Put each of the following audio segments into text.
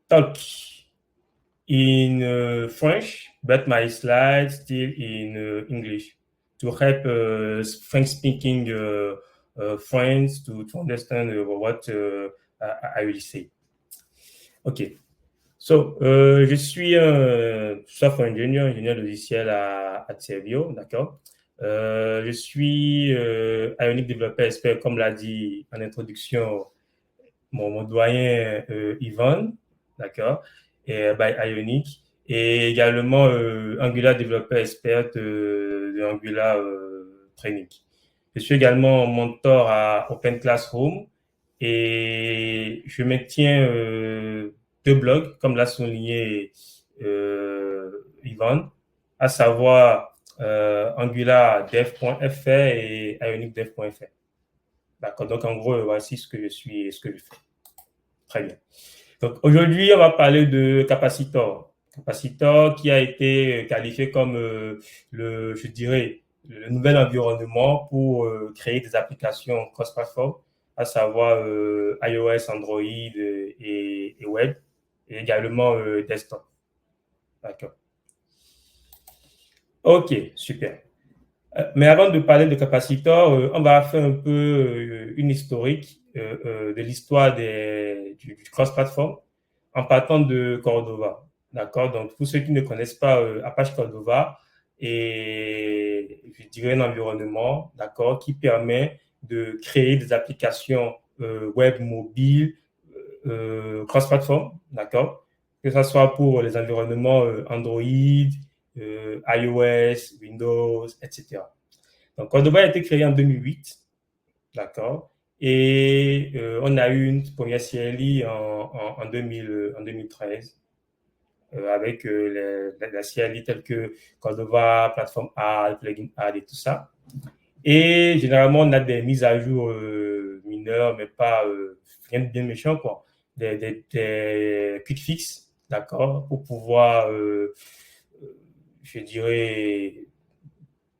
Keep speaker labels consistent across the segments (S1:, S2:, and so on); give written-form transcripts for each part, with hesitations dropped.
S1: talk in French, but my slides still in English to help French-speaking friends to understand what I will say. OK. So, je suis un software engineer, ingénieur logiciel à Servio, d'accord. Je suis Ionic Developer Expert, comme l'a dit en introduction mon doyen Yvonne, d'accord, et by Ionic, et également Angular Developer Expert de Angular Training. Je suis également mentor à Open Classroom et je maintiens deux blogs, comme l'a souligné Yvonne, à savoir angulardev.fr et ionicdev.fr. D'accord, donc en gros, voici ce que je suis et ce que je fais. Très bien. Donc aujourd'hui, on va parler de Capacitor. Capacitor qui a été qualifié comme je dirais, le nouvel environnement pour créer des applications cross-platform, à savoir iOS, Android et web, et également desktop. D'accord. OK, super. Mais avant de parler de Capacitor, on va faire un peu une historique de l'histoire du cross-platform en partant de Cordova. D'accord. Donc, pour ceux qui ne connaissent pas Apache Cordova, et je dirais un environnement, d'accord, qui permet de créer des applications web mobiles cross-platform, d'accord, que ce soit pour les environnements Android, iOS, Windows, etc. Donc, Cordova a été créé en 2008, d'accord, et on a eu une première CLI en 2013 avec la CLI telle que Cordova, Platform Add, Plugin Add et tout ça. Et généralement, on a des mises à jour mineures, mais pas rien de bien méchant, quoi. Des quick fix, d'accord, pour pouvoir, je dirais,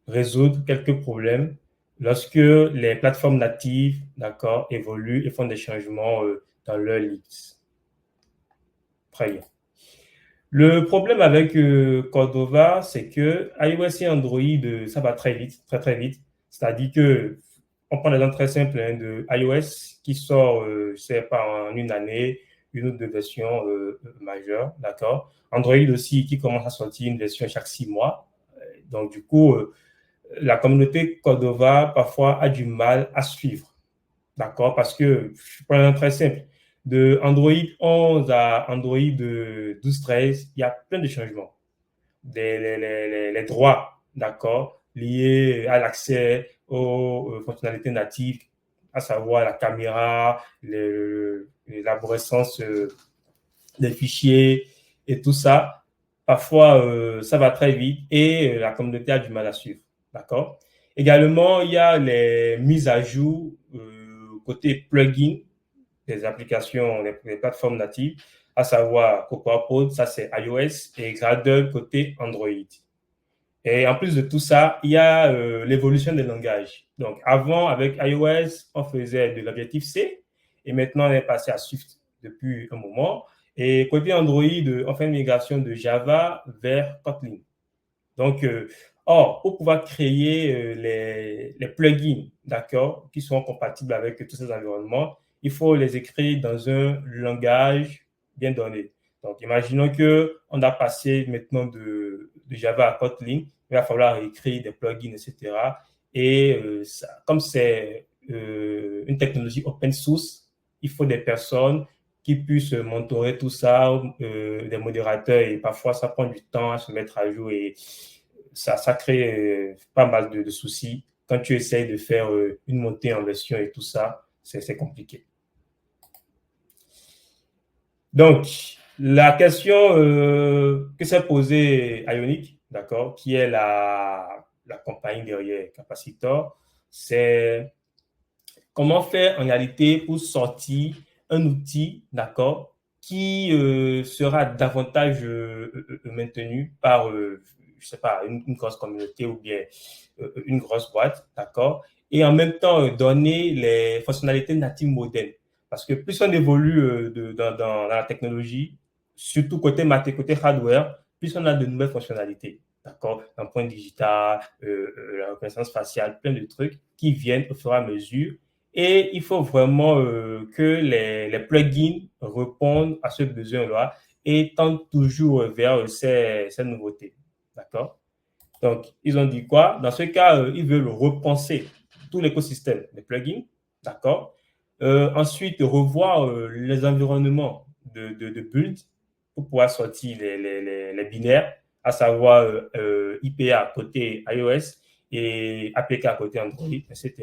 S1: résoudre quelques problèmes lorsque les plateformes natives, d'accord, évoluent et font des changements dans leur leaks. Très bien. Le problème avec Cordova, c'est que iOS et Android, ça va très vite, très très vite. C'est-à-dire que on prend l'exemple très simple de iOS qui sort, je ne sais pas, en une année, une ou deux versions majeures, d'accord. Android aussi qui commence à sortir une version chaque 6 mois. Donc du coup, la communauté Cordova parfois a du mal à suivre, d'accord, parce que je prends un très simple. De Android 11 à Android 12-13, il y a plein de changements. Les droits, d'accord, liés à l'accès aux fonctionnalités natives, à savoir la caméra, l'arborescence des fichiers et tout ça. Parfois, ça va très vite et la communauté a du mal à suivre. D'accord. Également, il y a les mises à jour côté plugin des applications, des plateformes natives, à savoir CocoaPod, ça c'est iOS, et Gradle côté Android. Et en plus de tout ça, il y a l'évolution des langages. Donc avant, avec iOS, on faisait de l'Objective-C, et maintenant on est passé à Swift depuis un moment. Et côté Android, on fait une migration de Java vers Kotlin. Donc, pour pouvoir créer les plugins, d'accord, qui sont compatibles avec tous ces environnements, il faut les écrire dans un langage bien donné. Donc, imaginons qu'on a passé maintenant de Java à Kotlin, il va falloir écrire des plugins, etc. Et comme c'est une technologie open source, il faut des personnes qui puissent mentorer tout ça, des modérateurs, et parfois ça prend du temps à se mettre à jour et ça crée pas mal de soucis. Quand tu essayes de faire une montée en version et tout ça, c'est compliqué. Donc, la question que s'est posée Ionic, d'accord, qui est la compagnie derrière Capacitor, c'est comment faire en réalité pour sortir un outil, d'accord, qui sera davantage maintenu par, je sais pas, une grosse communauté ou bien une grosse boîte, d'accord, et en même temps donner les fonctionnalités natives modernes. Parce que plus on évolue dans la technologie, surtout côté hardware, puisqu'on a de nouvelles fonctionnalités. D'accord, l'empreinte digitale, la reconnaissance faciale, plein de trucs qui viennent au fur et à mesure. Et il faut vraiment que les plugins répondent à ce besoin-là et tendent toujours vers ces nouveautés. D'accord? Donc, ils ont dit quoi? Dans ce cas, ils veulent repenser tout l'écosystème des plugins. D'accord? Ensuite, revoir les environnements de build pour pouvoir sortir les binaires, à savoir IPA côté iOS et APK côté Android, etc.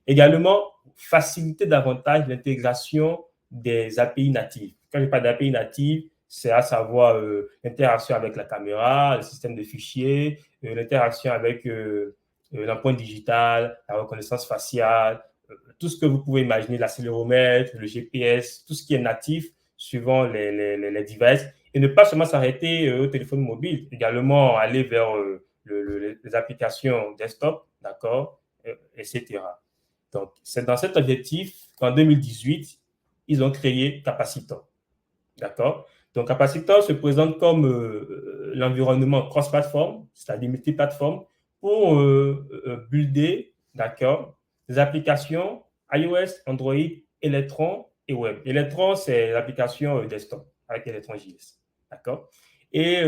S1: Également, faciliter davantage l'intégration des API natives. Quand je parle d'API native, c'est à savoir l'interaction avec la caméra, le système de fichiers, l'interaction avec l'empreinte digitale, la reconnaissance faciale, tout ce que vous pouvez imaginer, l'accéléromètre, le GPS, tout ce qui est natif suivant les devices, et ne pas seulement s'arrêter au téléphone mobile, également aller vers les applications desktop, d'accord, etc. Donc, c'est dans cet objectif qu'en 2018, ils ont créé Capacitor. D'accord? Donc, Capacitor se présente comme l'environnement cross-platform, c'est-à-dire multiplateforme, pour builder, d'accord, des applications iOS, Android, Electron et web. Electron, c'est l'application desktop avec Electron JS. D'accord? Et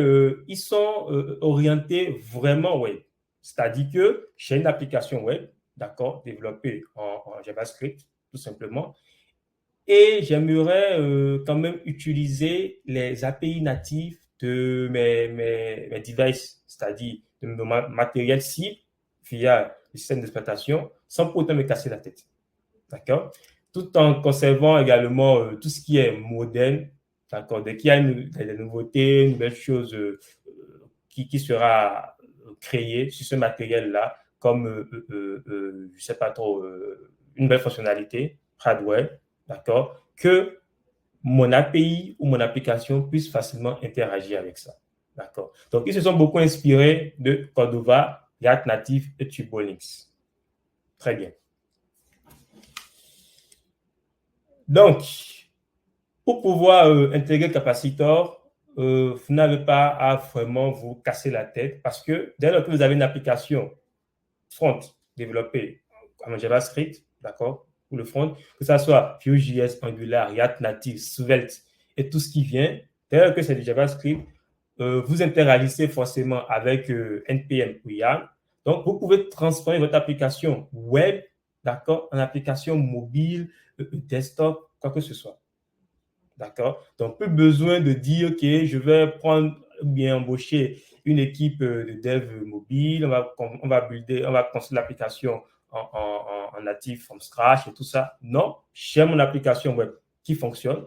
S1: ils sont orientés vraiment web. C'est-à-dire que j'ai une application web, d'accord, développée en JavaScript, tout simplement, et j'aimerais quand même utiliser les API natifs de mes devices, c'est-à-dire de mon matériel cible via le système d'exploitation, sans pour autant me casser la tête. D'accord? Tout en conservant également tout ce qui est moderne. D'accord? Dès qu'il y a des nouveautés, une nouvelle chose qui sera créée sur ce matériel-là, comme, je ne sais pas trop, une nouvelle fonctionnalité, hardware, d'accord, que mon API ou mon application puisse facilement interagir avec ça. D'accord. Donc, ils se sont beaucoup inspirés de Cordova, React Native et TurboLinks. Très bien. Donc, pour pouvoir intégrer Capacitor, vous n'avez pas à vraiment vous casser la tête parce que dès lors que vous avez une application front développée en JavaScript, d'accord, pour le front, que ce soit Vue.js, Angular, React Native, Svelte et tout ce qui vient, dès lors que c'est du JavaScript, vous interagissez forcément avec NPM ou YAML. Donc, vous pouvez transformer votre application web, d'accord, en application mobile, desktop, quoi que ce soit. D'accord? Donc, plus besoin de dire, OK, je vais prendre, bien embaucher une équipe de dev mobile, on va builder, on va construire l'application en natif from scratch et tout ça. Non, j'ai mon application web qui fonctionne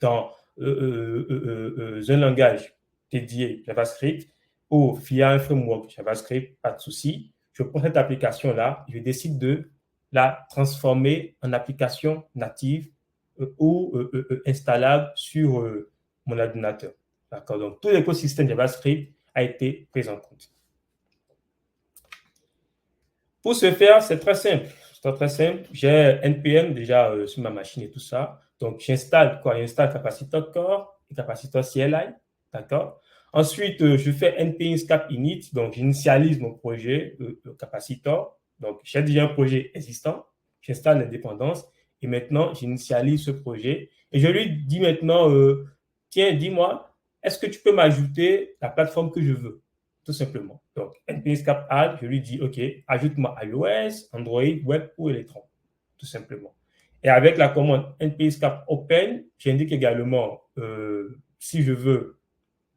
S1: dans un langage dédié JavaScript ou via un framework JavaScript, pas de souci. Je prends cette application-là, je décide de la transformer en application native ou installable sur mon ordinateur. D'accord? Donc, tout l'écosystème JavaScript a été pris en compte. Pour ce faire, c'est très simple. C'est très simple. J'ai NPM déjà sur ma machine et tout ça. Donc, j'installe quoi? J'installe Capacitor Core et Capacitor CLI. D'accord? Ensuite, je fais npm scap init. Donc, j'initialise mon projet Capacitor. Donc, j'ai déjà un projet existant. J'installe les dépendances. Et maintenant, j'initialise ce projet. Et je lui dis maintenant, tiens, dis-moi, est-ce que tu peux m'ajouter la plateforme que je veux? Tout simplement. Donc, npm-scap add, je lui dis, OK, ajoute-moi iOS, Android, web ou Electron, tout simplement. Et avec la commande npm-scap open, j'indique également si je veux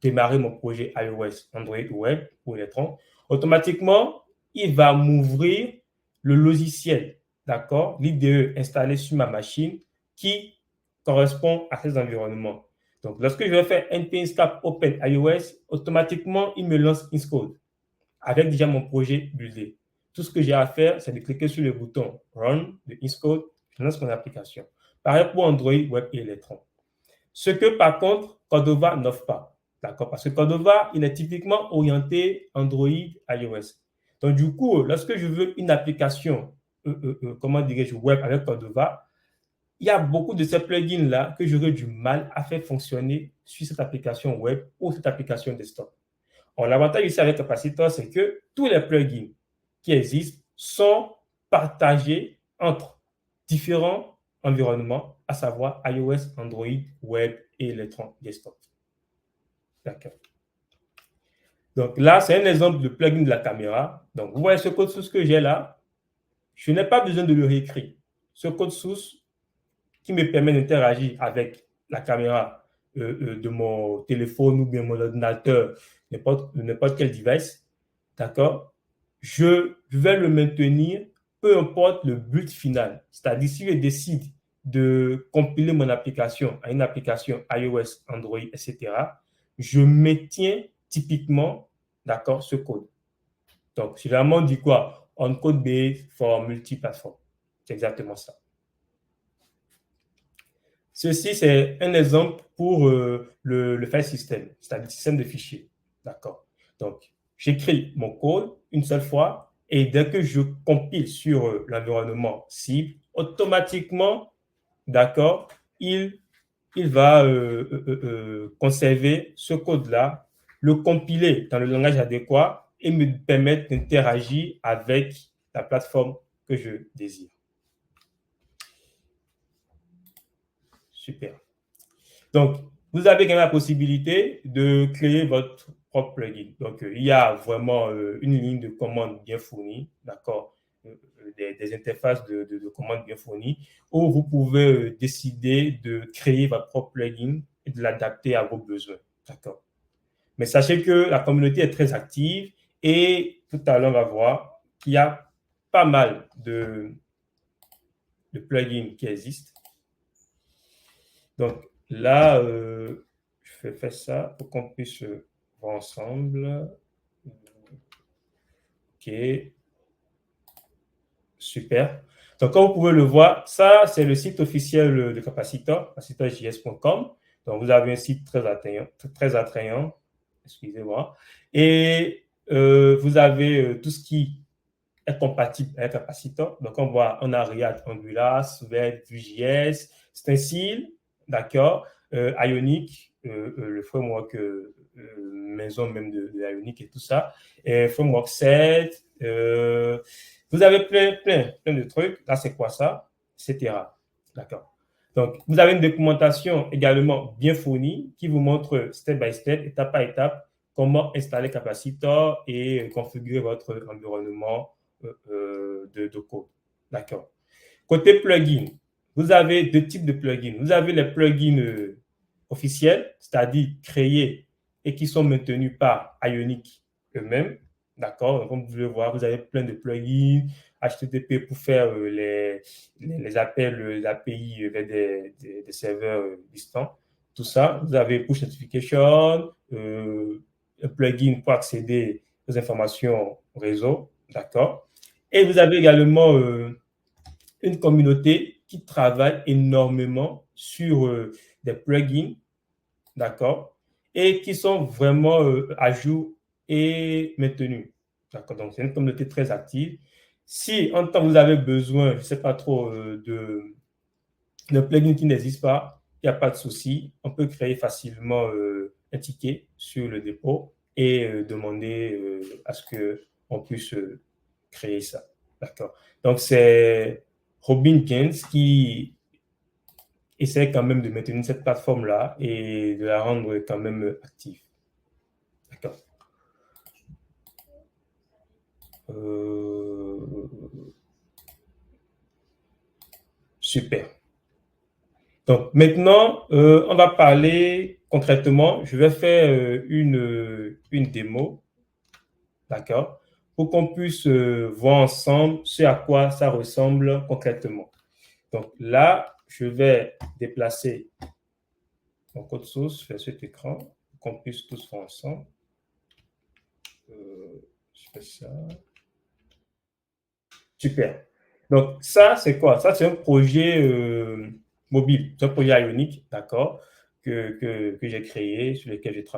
S1: démarrer mon projet iOS, Android, web ou Electron. Automatiquement, il va m'ouvrir le logiciel, d'accord, l'IDE installé sur ma machine qui correspond à ces environnements. Donc, lorsque je vais faire npm-scap open iOS, automatiquement, il me lance Xcode avec déjà mon projet buildé. Tout ce que j'ai à faire, c'est de cliquer sur le bouton Run de Xcode, je lance mon application. Pareil pour Android, Web et Electron. Ce que, par contre, Cordova n'offre pas. D'accord? Parce que Cordova, il est typiquement orienté Android, iOS. Donc, du coup, lorsque je veux une application, comment dirais-je, web avec Cordova, il y a beaucoup de ces plugins-là que j'aurais du mal à faire fonctionner sur cette application web ou cette application desktop. Alors, l'avantage ici avec Capacitor, c'est que tous les plugins qui existent sont partagés entre différents environnements, à savoir iOS, Android, Web et Electron Desktop. D'accord. Donc là, c'est un exemple de plugin de la caméra. Donc, vous voyez ce code source que j'ai là. Je n'ai pas besoin de le réécrire. Ce code source qui me permet d'interagir avec la caméra de mon téléphone ou bien mon ordinateur, n'importe quel device, d'accord, je vais le maintenir, peu importe le but final. C'est-à-dire, si je décide de compiler mon application à une application iOS, Android, etc., je maintiens typiquement, d'accord, ce code. Donc, c'est vraiment dit quoi? On code based for multiplateforme. C'est exactement ça. Ceci, c'est un exemple pour le file system, c'est-à-dire le système de fichiers. D'accord. Donc, j'écris mon code une seule fois et dès que je compile sur l'environnement cible, automatiquement, d'accord, il va conserver ce code-là, le compiler dans le langage adéquat et me permettre d'interagir avec la plateforme que je désire. Super. Donc, vous avez quand même la possibilité de créer votre propre plugin. Donc, il y a vraiment une ligne de commande bien fournie, d'accord, des interfaces de commande bien fournies, où vous pouvez décider de créer votre propre plugin et de l'adapter à vos besoins, d'accord. Mais sachez que la communauté est très active et tout à l'heure, on va voir qu'il y a pas mal de plugins qui existent. Donc, là, je vais faire ça pour qu'on puisse voir ensemble. OK. Super. Donc, comme vous pouvez le voir, ça, c'est le site officiel de Capacitor, capacitorjs.com. Donc, vous avez un site très attrayant. Excusez-moi. Et vous avez tout ce qui est compatible avec Capacitor. Donc, on voit, on a React, Angular, Svelte, Vue.js, Stencil, d'accord, Ionic, le framework maison même de Ionic et tout ça, et framework 7, vous avez plein de trucs. Là, c'est quoi ça? Etc. D'accord. Donc, vous avez une documentation également bien fournie qui vous montre step by step, étape par étape, comment installer Capacitor et configurer votre environnement de code. D'accord. Côté plugin, vous avez deux types de plugins. Vous avez les plugins officiels, c'est-à-dire créés et qui sont maintenus par Ionic eux-mêmes. D'accord. Comme vous pouvez voir, vous avez plein de plugins HTTP pour faire les appels, les API vers des serveurs distants. Tout ça. Vous avez push notification, un plugin pour accéder aux informations réseau. D'accord. Et vous avez également une communauté qui travaille énormément sur des plugins, d'accord, et qui sont vraiment à jour et maintenus. D'accord, donc c'est une communauté très active. Si en temps vous avez besoin, je ne sais pas trop, de plugin qui n'existe pas, il n'y a pas de souci. On peut créer facilement un ticket sur le dépôt et demander à ce qu'on puisse créer ça. D'accord. Donc, c'est Robin James qui essaie quand même de maintenir cette plateforme-là et de la rendre quand même active. D'accord. Super. Donc, maintenant, on va parler concrètement. Je vais faire une démo, d'accord, pour qu'on puisse voir ensemble ce à quoi ça ressemble concrètement. Donc là, je vais déplacer mon code source vers cet écran pour qu'on puisse tous voir ensemble. Je fais ça. Super. Donc, ça, c'est quoi? Ça, c'est un projet mobile. C'est un projet Ionic, d'accord, que j'ai créé, sur lequel j'ai travaillé.